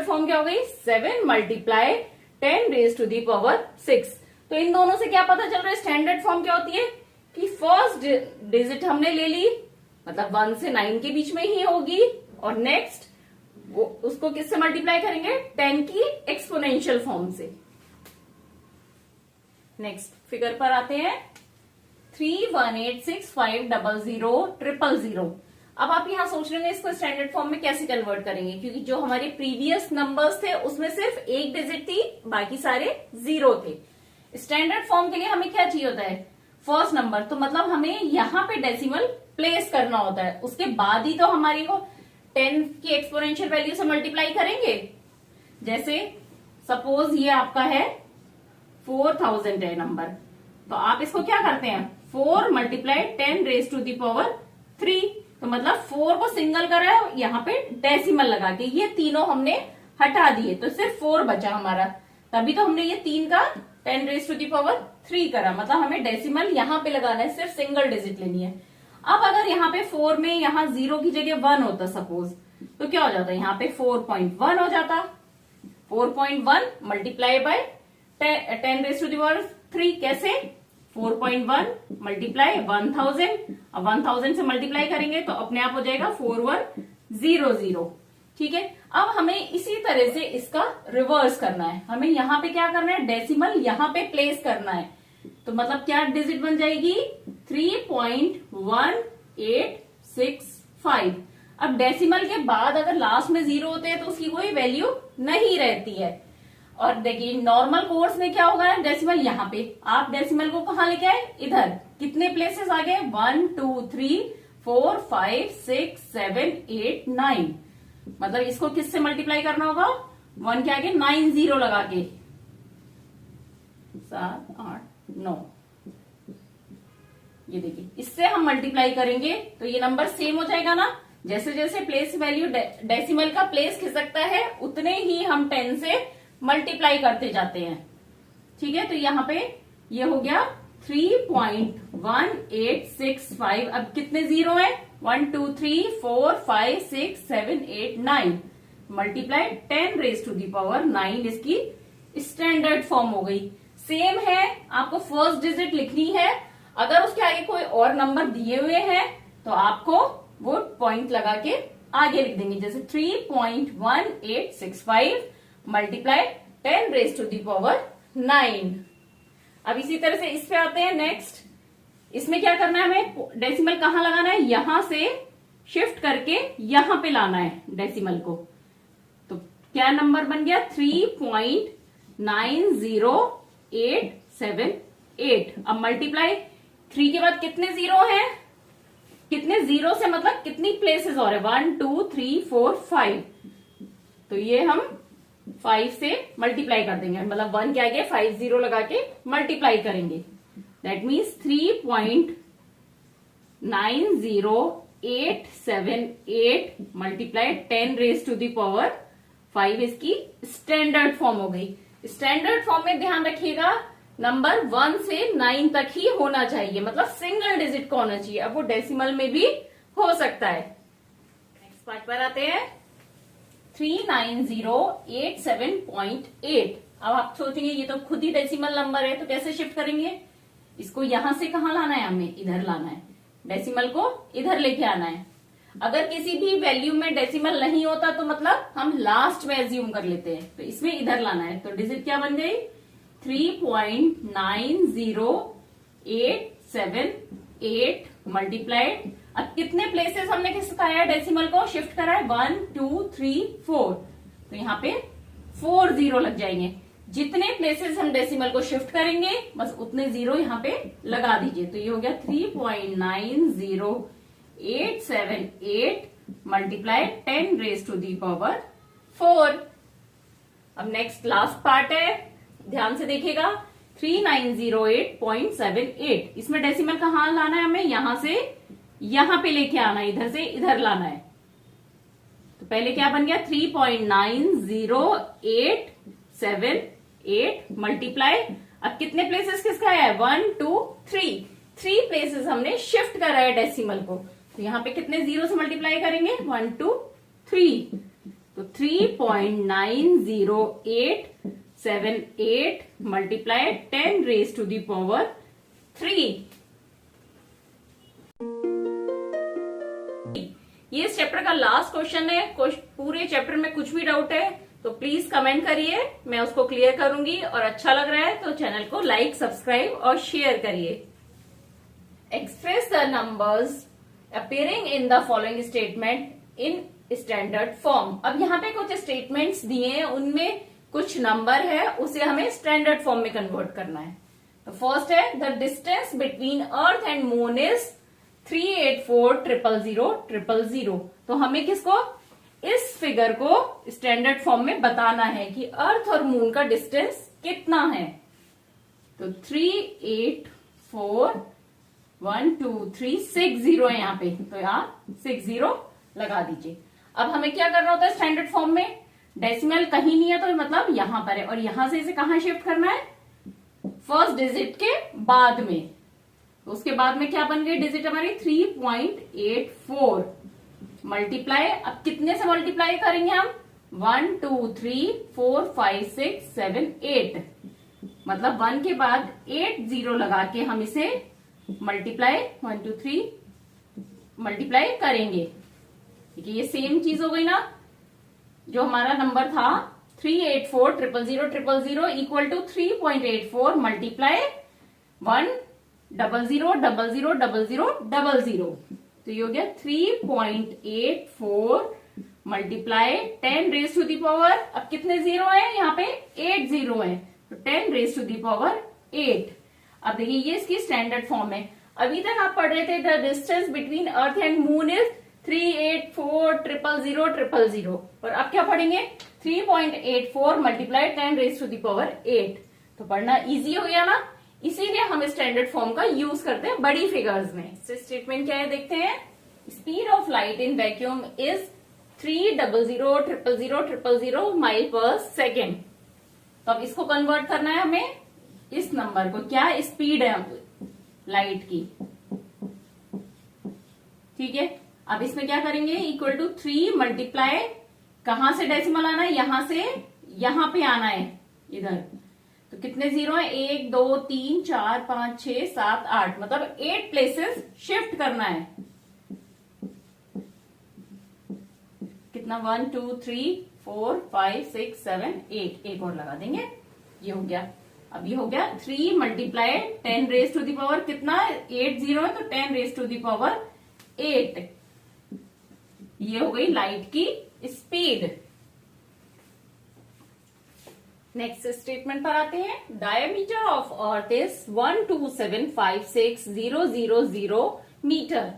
फॉर्म क्या हो गई? 7 multiply 10 raise to the power 6। तो इन दोनों से क्या पता चल रहा है स्टैंडर्ड फॉर्म क्या होती है? कि फर्स्ट डिजिट हमने ले ली, मतलब 1 से 9 के बीच में ही होगी, और नेक्स्ट वो उसको किससे मल्टीप्लाई करेंगे? 10 की एक्सपोनेंशियल फॉर्म से। नेक्स्ट फिगर पर आते हैं 31865000000। अब आप यहां सोच रहे हैं इसको स्टैंडर्ड फॉर्म में कैसे कन्वर्ट करेंगे, क्योंकि जो हमारे प्रीवियस नंबर्स थे उसमें सिर्फ एक डिजिट थी, बाकी सारे जीरो थे। स्टैंडर्ड फॉर्म के लिए हमें क्या चाहिए होता है? First number. तो मतलब हमें यहाँ पे डेसिमल प्लेस करना होता है, उसके बाद ही तो हमारी को 10 की एक्सपोनेंशियल वैल्यू से मल्टीप्लाई करेंगे। जैसे सपोज ये आपका है 4000 है नंबर, तो आप इसको क्या करते हैं? 4 multiply 10 raise to the power 3। तो मतलब 4 को सिंगल करा है, यहाँ पे डेसिमल लगा के ये तीनों हमने हटा दिए, तो सिर्फ 4 बचा हमारा। तभी तो हमने ये 3 का 10 रेज टू दी पावर 3 करा, मतलब हमें डेसिमल यहाँ पे लगाना है, सिर्फ सिंगल डिजिट लेनी है। अब अगर यहाँ पे 4 में यहाँ 0 की जगह 1 होता सपोज, तो क्या हो जाता? यहाँ पे 4.1 हो जाता। 4.1 multiply by 10 raise to the power 3 कैसे? 4.1 मल्टीप्लाई 1000। अब 1000 से मल्टीप्लाई करेंगे तो अपने आप हो जाएगा 4100। ठीक है। अब हमें इसी तरह से इसका रिवर्स करना है। हमें यहाँ पे क्या करना है? डेसिमल यहाँ पे प्लेस करना है। तो मतलब क्या डिजिट बन जाएगी? 3.1865। अब डेसिमल के बाद अगर लास्ट में 0 होते हैं तो उसकी कोई वैल्यू नहीं रहती है। और देखिए नॉर्मल कोर्स में क्या होगा? डेसिमल यहाँ पे, आप डेसिमल को कहाँ लेके आए? इधर। कितने प्लेसेस आ गए? 1 2 3 4 5 6 7 8 9। मतलब इसको किससे मल्टीप्लाई करना होगा? 1 के आगे 9 0 लगा के, 7 8 9। ये देखिए इससे हम मल्टीप्लाई करेंगे तो ये नंबर सेम हो जाएगा ना। जैसे जैसे प्लेस वैल्यू डेसिमल का प्लेस खिसकता है उतने ही हम 10 से मल्टीप्लाई करते जाते हैं। ठीक है। तो यहाँ पे ये हो गया 3.1865। अब कितने जीरो है? 1 2 3 4 5 6 7 8 9 multiply 10 raise to the power 9। इसकी स्टैंडर्ड फॉर्म हो गई। सेम है, आपको फर्स्ट डिजिट लिखनी है। अगर उसके आगे कोई और नंबर दिए हुए हैं तो आपको वो पॉइंट लगा के आगे लिख देंगे। जैसे 3.1865 multiply 10 raise to the power 9। अब इसी तरह से इस पे आते हैं नेक्स्ट। इसमें क्या करना है? हमें डेसिमल कहाँ लगाना है? यहां से शिफ्ट करके यहां पे लाना है डेसिमल को। तो क्या नंबर बन गया? 3.90878। अब मल्टीप्लाई 3 के बाद कितने जीरो हैं? कितने जीरो से मतलब कितनी प्लेसेस और है? 1 2 3 4 5। तो ये हम 5 से मल्टीप्लाई कर देंगे, मतलब 1 के आगे 5 0 लगा के मल्टीप्लाई करेंगे। That means 3.90878 multiply 10 raise to the power 5। इसकी स्टैंडर्ड फॉर्म हो गई। स्टैंडर्ड फॉर्म में ध्यान रखिएगा नंबर 1 से 9 तक ही होना चाहिए, मतलब सिंगल डिजिट का होना चाहिए। अब वो डेसिमल में भी हो सकता है। नेक्स्ट पार्ट पर आते हैं 39087.8। अब आप सोचेंगे ये तो खुद ही डेसिमल नंबर है, तो कैसे शिफ्ट करेंगे? इसको यहां से कहां लाना है? हमें इधर लाना है। डेसिमल को इधर लेके आना है। अगर किसी भी वैल्यू में डेसिमल नहीं होता तो मतलब हम लास्ट में एज्यूम कर लेते हैं, तो इसमें इधर लाना है। तो डिजिट क्या बन गई? 3.90878 मल्टीप्लाइड। अब कितने प्लेसेस हमने किसका है? डेसिमल को शिफ्ट करा है 1 2 3 4। तो यहाँ पे 4 0 लग जाएंगे। जितने प्लेसेस हम डेसिमल को शिफ्ट करेंगे बस उतने जीरो यहाँ पे लगा दीजिए। तो ये हो गया 3.90878 multiply 10 raise to the power 4। अब नेक्स्ट लास्ट पार्ट है, ध्यान से देखिएगा। 3908.78। इसमें डेसिमल कहाँ लाना है? हमें यहां से यहां पे लेके आना है, इधर से इधर लाना है। तो पहले क्या बन गया? 3.90878 मल्टीप्लाई। अब कितने प्लेसेस किसका है? 1 2 3। 3 प्लेसेस हमने शिफ्ट करा है डेसिमल को। तो यहाँ पे कितने जीरो से मल्टीप्लाई करेंगे? 1 2 3। तो 3.90878 multiply 10 raise to the power 3। ये इस चैप्टर का लास्ट क्वेश्चन है। पूरे चैप्टर में कुछ भी डाउट है तो प्लीज कमेंट करिए, मैं उसको क्लियर करूंगी। और अच्छा लग रहा है तो चैनल को लाइक, सब्सक्राइब और शेयर करिए। Express the numbers appearing in the following statement in standard form. अब यहाँ पे कुछ स्टेटमेंट्स दिए हैं, उनमें कुछ नंबर है, उसे हमें स्टैंडर्ड फॉर्म में कन्वर्ट करना है। तो फर्स्ट है the distance between earth and moon is 384,000,000,000। तो हमें किसको, इस फिगर को स्टैंडर्ड फॉर्म में बताना है कि अर्थ और मून का डिस्टेंस कितना है। तो 384,123,60 है यहाँ पे, तो यहाँ 60 लगा दीजिए। अब हमें क्या करना होता है स्टैंडर्ड फॉर्म में, डेसिमल कहीं नहीं है तो मतलब यहां पर है, और यहां से इसे कहां शिफ्ट करना है, फर्स्ट डिजिट के बाद में। तो उसके बाद में क्या बन गई डिजिट हमारी 3.84 मल्टीप्लाई। अब कितने से मल्टीप्लाई करेंगे हम, 1 2 3 4 5 6 7 8, मतलब 1 के बाद 8 0 लगा के हम इसे मल्टीप्लाई 1 2 3 मल्टीप्लाई करेंगे। ठीक है, ये सेम चीज हो गई ना, जो हमारा नंबर था 384,000,000,000 इक्वल टू 3.84 मल्टीप्लाई 100,000,000,000,000। तो ये हो गया 3.84 multiply 10 raise to the power, अब कितने जीरो है यहाँ पे, 8 जीरो है, तो 10 रेज टू दी पावर 8। अब देखिए ये इसकी स्टैंडर्ड फॉर्म है। अभी तक आप पढ़ रहे थे the distance between earth and moon is 384,000,000,000, और अब क्या पढ़ेंगे 3.84 multiply 10 raise to the power 8। तो पढ़ना इजी हो गया ना, इसीलिए हम स्टैंडर्ड फॉर्म का यूज करते हैं बड़ी फिगर्स में। स्टेटमेंट क्या है देखते हैं, speed of light in vacuum is 300,000,000,000 mile पर सेकेंड। तो अब इसको कन्वर्ट करना है हमें इस नंबर को, क्या स्पीड है लाइट की। ठीक है, अब इसमें क्या करेंगे, इक्वल टू 3 मल्टीप्लाई, कहां से डेसिमल आना है, यहां से यहां पे आना है इधर। तो कितने जीरो है, 1 2 3 4 5 6 7 8, मतलब 8 प्लेसेस शिफ्ट करना है। कितना 1 2 3 4 5 6 7 8, एक और लगा देंगे, ये हो गया। अब ये हो गया 3 multiply 10 raise to the power, कितना 8 जीरो है तो 10 रेज टू दी पावर 8। ये हो गई लाइट की स्पीड। नेक्स्ट स्टेटमेंट पर आते हैं, diameter of earth is 12756,000 metre.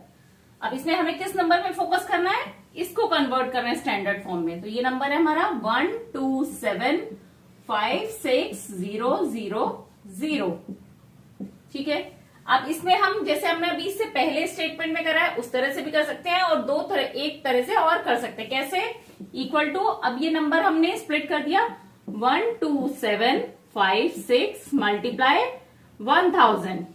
अब इसमें हमें किस नंबर में फोकस करना है, इसको कन्वर्ट करना है स्टैंडर्ड फॉर्म में। तो ये नंबर है हमारा 12756,000। ठीक है, अब इसमें हम जैसे हमने अभी इससे पहले स्टेटमेंट में करा है उस तरह से भी कर सकते हैं, और एक तरह से और कर सकते हैं। कैसे, इक्वल टू, अब ये नंबर हमने स्प्लिट कर दिया, 12756 मल्टीप्लाई 1000,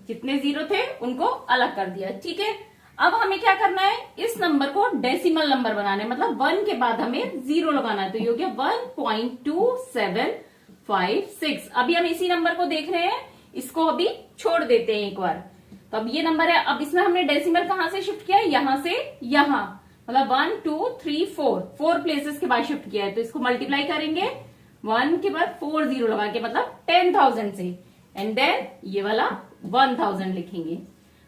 जितने जीरो थे उनको अलग कर दिया। ठीक है, अब हमें क्या करना है, इस नंबर को डेसिमल नंबर बनाना है, मतलब 1 के बाद हमें जीरो लगाना है। तो ये हो गया 1.2756। अभी हम इसी नंबर को देख रहे हैं, इसको अभी छोड़ देते हैं एक बार। तो अब ये नंबर है, अब इसमें हमने डेसिमल कहां से शिफ्ट किया, यहां से यहां, मतलब 1 2 3 4 प्लेसेस के बाद शिफ्ट किया है। तो इसको मल्टीप्लाई करेंगे 1 के बाद 4 जीरो लगा के, मतलब 10,000 से, एंड देन ये वाला 1000 लिखेंगे।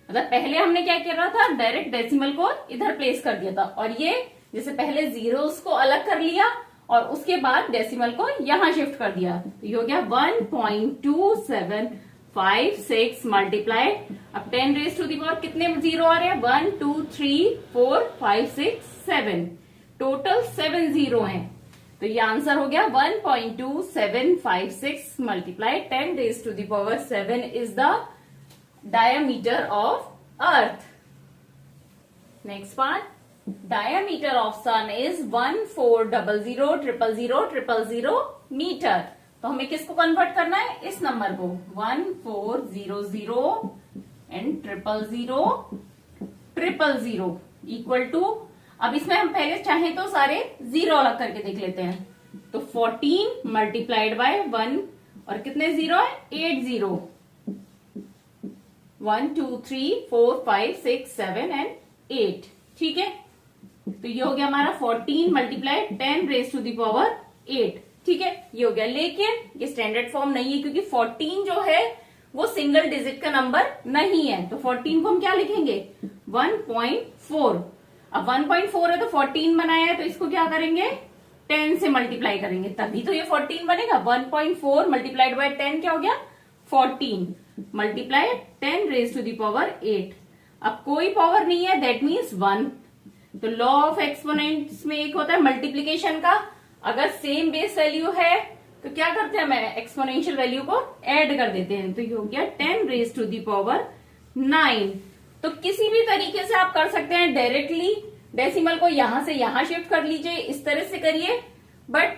मतलब पहले हमने क्या किया रहा था, डायरेक्ट डेसिमल को इधर प्लेस कर दिया था, और ये जैसे पहले जीरोस को अलग कर लिया और उसके बाद डेसिमल को यहां शिफ्ट कर दिया। तो ये हो गया 1.2756 मल्टीप्लाई, अब 10 रेज टू दी पावर कितने जीरो आ रहे हैं, 1 2 3 4 5 6 7, टोटल 7 जीरो हैं। तो ये आंसर हो गया 1.2756 multiply 10 raise to the power 7 is the diameter of earth. Next part, diameter of sun is 1400,000,000,000 metre. तो हमें किसको कन्वर्ट करना है, इस नंबर को, 1400 एंड 000 इक्वल टू, अब इसमें हम पहले चाहें तो सारे जीरो अलग करके देख लेते हैं। तो 14 मल्टीप्लाइड बाय 1, और कितने जीरो है, 8 जीरो, 1 2 3 4 5 6 7 एंड 8। ठीक है, तो ये हो गया हमारा 14 multiply 10 raise to the power 8। ठीक है, ये हो गया। लेकिन ये स्टैंडर्ड फॉर्म नहीं है क्योंकि 14 जो है वो सिंगल डिजिट का नंबर नहीं है, तो 14 को हम क्या लिखेंगे 1.4। अब 1.4 है तो 14 बनाया है, तो इसको क्या करेंगे 10 से मल्टीप्लाई करेंगे तभी तो ये 14 बनेगा। 1.4 मल्टीप्लाइड बाय 10 क्या हो गया 14 multiply 10 raise to the power 8। अब कोई पावर नहीं है, दैट मीन्स 1। तो लॉ ऑफ एक्सपोनेंट्स में एक होता है मल्टीप्लीकेशन का, अगर सेम बेस वैल्यू है तो क्या करते हैं, मैं एक्सपोनेंशियल वैल्यू को ऐड कर देते हैं। तो ये हो गया 10 रेज टू द पावर 9। तो किसी भी तरीके से आप कर सकते हैं, डायरेक्टली डेसिमल को यहां से यहां शिफ्ट कर लीजिए, इस तरह से करिए, बट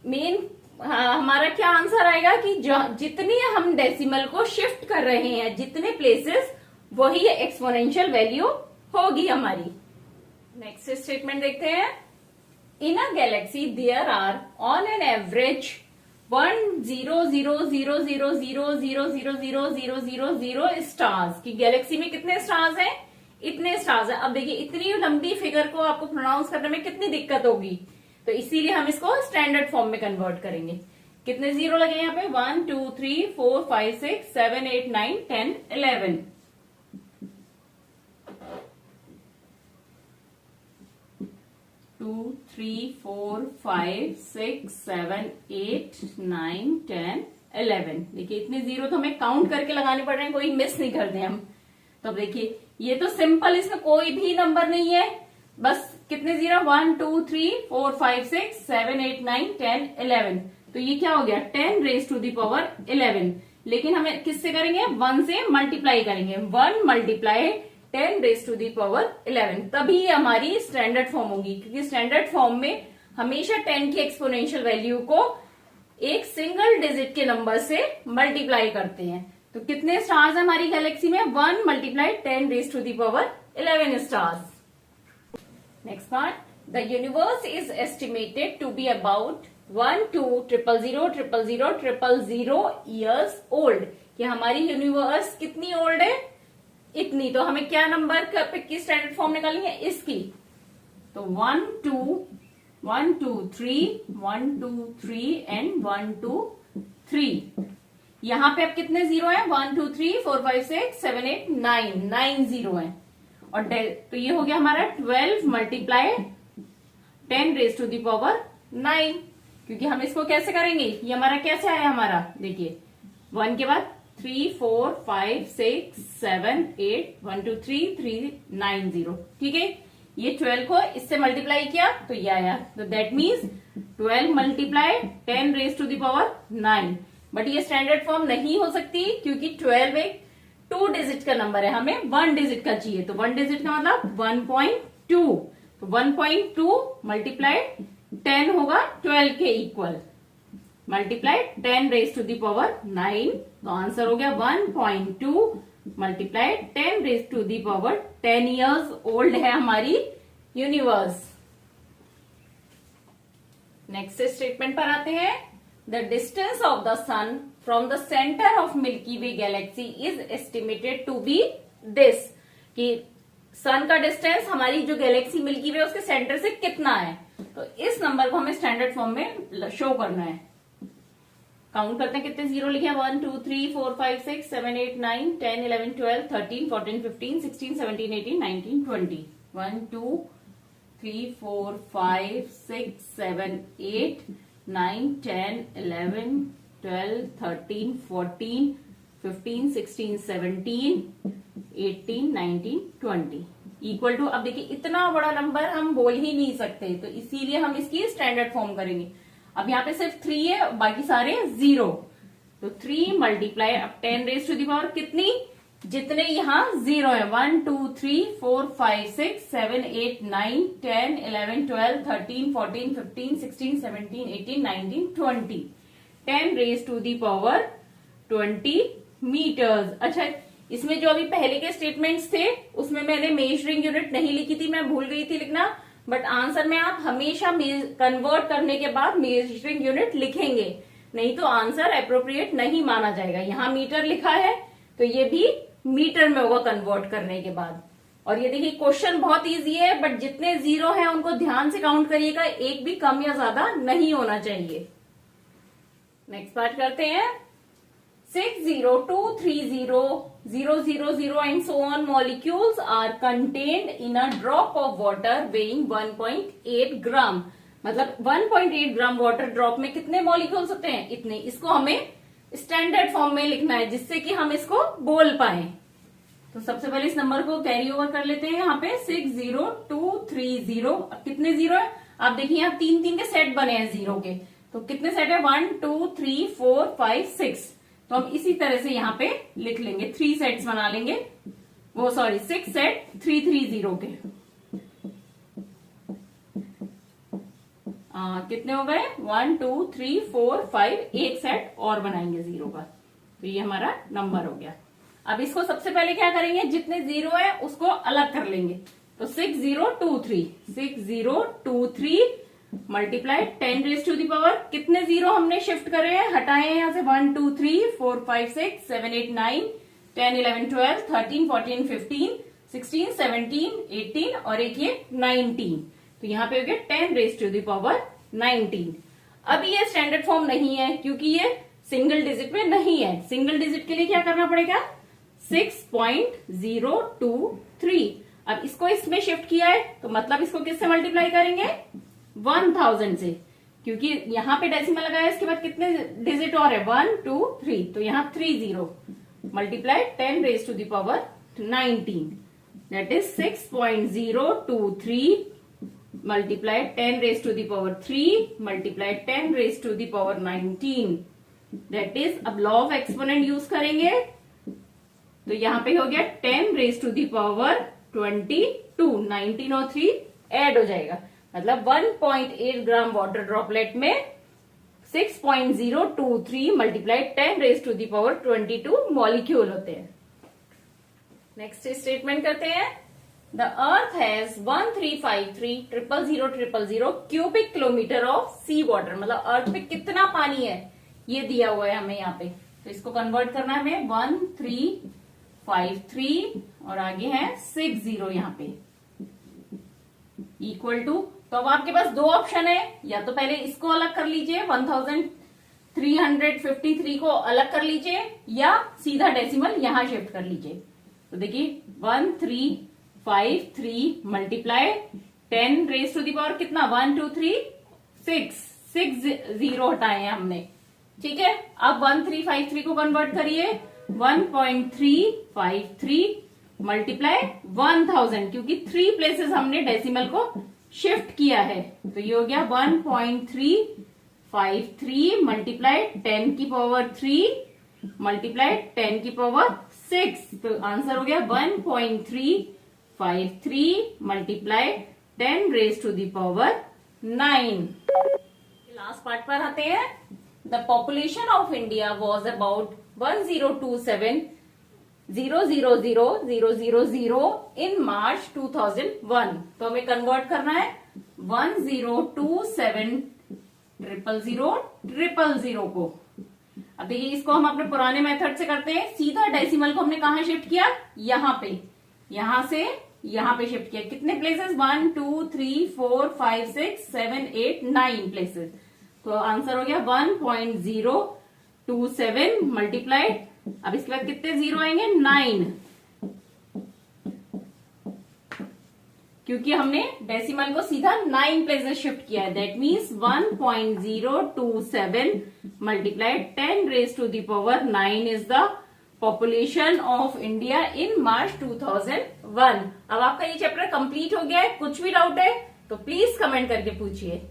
मेन हमारा क्या आंसर आएगा कि जितनी हम डेसिमल को शिफ्ट कर रहे हैं, जितने प्लेसेस, वही एक्सपोनेंशियल वैल्यू होगी हमारी। नेक्स्ट स्टेटमेंट देखते हैं। In a galaxy there are on an average 1,000,000,000,000,000 stars की गैलेक्सी में कितने स्टार्स हैं, इतने स्टार्स हैं। अब देखिए इतनी लंबी फिगर को आपको प्रोनाउंस करने में कितनी दिक्कत होगी, तो इसीलिए हम इसको स्टैंडर्ड फॉर्म में कन्वर्ट करेंगे। कितने जीरो लगे यहाँ पे 1 2 3 4 5 6 7 8 9 10 11। 2 3 4 5 6 7 8 9 10 11। देखिए इतने जीरो तो हमें काउंट करके लगाने पड़ रहे हैं, कोई मिस नहीं करते हम। तो अब देखिए ये तो सिंपल, इसमें कोई भी नंबर नहीं है, बस कितने जीरो 1 2 3 4 5 6 7 8 9 10 11। तो ये क्या हो गया 10 रेज टू द पावर 11। लेकिन हमें किससे करेंगे 1 से मल्टीप्लाई करेंगे, 1 multiply 10 raise to the power 11, तभी हमारी स्टैंडर्ड फॉर्म होगी। क्योंकि स्टैंडर्ड फॉर्म में हमेशा 10 की एक्सपोनेंशियल वैल्यू को एक सिंगल डिजिट के नंबर से मल्टीप्लाई करते हैं। तो कितने स्टार्स है हमारी गैलेक्सी में 1 multiply 10 raise to the power 11 stars. Next part, the universe is estimated to be about 1 2 000 000 000 years old. कि हमारी यूनिवर्स कितनी ओल्ड है, इतनी। तो हमें क्या नंबर की स्टैंडर्ड फॉर्म निकालनी है इसकी, तो 1 2 1 2 3 1 2 3 एंड 1 2 3। यहां पे अब कितने जीरो है 1 2 3 4 5 6 7 8 9 जीरो है। और तो ये हो गया हमारा 12 multiply 10 raise to the power 9। क्योंकि हम इसको कैसे करेंगे, ये हमारा कैसे आया, हमारा देखिए 1 के बाद 3 4 5 6 7 8 1 2 3 3 9 0। ठीक है, ये 12 को इससे मल्टीप्लाई किया तो ये आया, तो that means 12 multiply 10 raise to the power 9। But ये स्टैंडर्ड फॉर्म नहीं हो सकती क्योंकि 12 एक 2 डिजिट का नंबर है, हमें 1 डिजिट का चाहिए। तो 1 डिजिट का मतलब 1.2, तो 1.2 मल्टीप्लाई 10 होगा 12 के equal, multiply 10 raise to the power 9। तो आंसर हो गया 1.2 multiply 10 raise to the power 10 years old है हमारी यूनिवर्स। नेक्स्ट स्टेटमेंट पर आते हैं। The distance of the sun from the centre of Milky Way galaxy is estimated to be this. कि sun का डिस्टेंस हमारी जो गैलेक्सी मिल्की वे उसके सेंटर से कितना है, तो इस नंबर को हमें स्टैंडर्ड फॉर्म में शो करना है। काउंट करते हैं कितने जीरो लिखे हैं 1 2 3 4 5 6 7 8 9 10 11 12 13 14 15 16 17 18 19 20। 1 2 3 4 5 6 7 8 9 10 11 12 13 14 15 16 17 18 19 20 इक्वल टू। अब देखिए इतना बड़ा नंबर हम बोल ही नहीं सकते, तो इसीलिए हम इसकी स्टैंडर्ड फॉर्म करेंगे। अब यहाँ पे सिर्फ 3 है, बाकी सारे 0, तो 3 मल्टीप्लाई अब 10 रेज टू दी पावर कितनी, जितने यहाँ 0 है 1 2 3 4 5 6 7 8 9 10 11 12 13 14 15 16 17 18 19 20। 10 raise to the power 20 metres. अच्छा, इसमें जो अभी पहले के स्टेटमेंट्स थे उसमें मैंने मेजरिंग यूनिट नहीं लिखी थी, मैं भूल गई थी लिखना, बट आंसर में आप हमेशा कन्वर्ट करने के बाद मेजरिंग यूनिट लिखेंगे, नहीं तो आंसर एप्रोप्रिएट नहीं माना जाएगा। यहाँ मीटर लिखा है तो ये भी मीटर में होगा कन्वर्ट करने के बाद। और ये देखिए क्वेश्चन बहुत इजी है, बट जितने जीरो हैं उनको ध्यान से काउंट करिएगा, एक भी कम या ज्यादा नहीं होना चाहिए। नेक्स्ट पार्ट करते हैं। 602300000 and so on molecules are contained in a drop of water weighing 1.8 ग्राम। मतलब 1.8 ग्राम वाटर ड्रॉप में कितने मॉलिक्यूल्स होते हैं? इतने। इसको हमें स्टैंडर्ड फॉर्म में लिखना है जिससे कि हम इसको बोल पाए। तो सबसे पहले इस नंबर को कैरी ओवर कर लेते हैं। यहाँ पे 60230। अब कितने जीरो है? आप देखिए यहाँ 3 के सेट बने हैं जीरो के, तो कितने सेट है? 1 2 3 4 5 6। तो हम इसी तरह से यहाँ पे लिख लेंगे, 3 सेट्स बना लेंगे, वो सॉरी 6 सेट 330 के। कितने हो गए? 1 2 3 4 5, एक सेट और बनाएंगे जीरो का, तो ये हमारा नंबर हो गया। अब इसको सबसे पहले क्या करेंगे, जितने जीरो है उसको अलग कर लेंगे। तो 6023 multiply 10 raise to the power, कितने जीरो हमने शिफ्ट करे हैं, हटाए हैं यहाँ से, 1 2 3 4 5 6 7 8 9 10 11 12 13 14 15 16 17 18 और एक ये 19। तो यहाँ पे हो गया 10 रेज टू दी पावर 19। अब ये स्टैंडर्ड फॉर्म नहीं है क्योंकि ये सिंगल डिजिट में नहीं है। सिंगल डिजिट के लिए क्या करना पड़ेगा? 6.023। अब इसको इसमें शिफ्ट किया है तो मतलब इसको किससे मल्टीप्लाई करेंगे? 1000 से, क्योंकि यहाँ पे डेसिमल लगाया, इसके बाद कितने डिजिट और है? 1 2 3, तो यहाँ 30 multiply 10 raise to the power 19, that is 6.023 multiply 10 raise to the power 3 multiply 10 raise to the power 19, that is, अब लॉ ऑफ एक्सपोनेंट यूज करेंगे तो यहाँ पे हो गया 10 रेज टू दी पावर 22, 19 और 3 ऐड हो जाएगा, मतलब 1.8 ग्राम वाटर ड्रॉपलेट में 6.023 multiply 10 raise to the power 22 molecule होते हैं। नेक्स्ट स्टेटमेंट करते हैं। The earth has 1353,000,000 cubic kilometre of sea water, मतलब अर्थ पे कितना पानी है ये दिया हुआ है हमें यहाँ पे, तो इसको कन्वर्ट करना है हमें। 1353 और आगे है 60 यहाँ पे इक्वल टू, तो अब आपके पास दो ऑप्शन है, या तो पहले इसको अलग कर लीजिए 1353 को अलग कर लीजिए, या सीधा डेसिमल यहां शिफ्ट कर लीजिए। तो देखिए 1353 multiply 10 raise to the power कितना, 1 2 3 6 जीरो हटाए हैं हमने, ठीक है। अब 1353 को कन्वर्ट करिए 1.353 मल्टीप्लाई 1000, क्योंकि 3 प्लेसेस हमने डेसिमल को शिफ्ट किया है, तो ये हो गया 1.353 मल्टीप्लाई 10 की पावर 3 मल्टीप्लाई 10 की पावर 6, तो आंसर हो गया 1.353 multiply 10 raise to the power 9। Last part पर आते हैं। The population of India was about 1027,000,000 in March 2001, तो हमें कन्वर्ट करना है 1027,000,000 को। अब देखिए इसको हम अपने पुराने मेथड से करते हैं, सीधा डेसिमल को हमने कहा शिफ्ट किया, यहाँ पे, यहां से यहां पे शिफ्ट किया, कितने प्लेसेस, 1 2 3 4 5 6 7 8 9 प्लेसेस, तो आंसर हो गया 1.027 मल्टीप्लाई, अब इसके बाद कितने जीरो आएंगे, 9, क्योंकि हमने डेसिमल को सीधा 9 प्लेसेस शिफ्ट किया है, that means 1.027 multiply 10 raise to the power 9 is the population of India in March 2001। अब आपका ये चैप्टर कंप्लीट हो गया है, कुछ भी डाउट है तो प्लीज कमेंट करके पूछिए।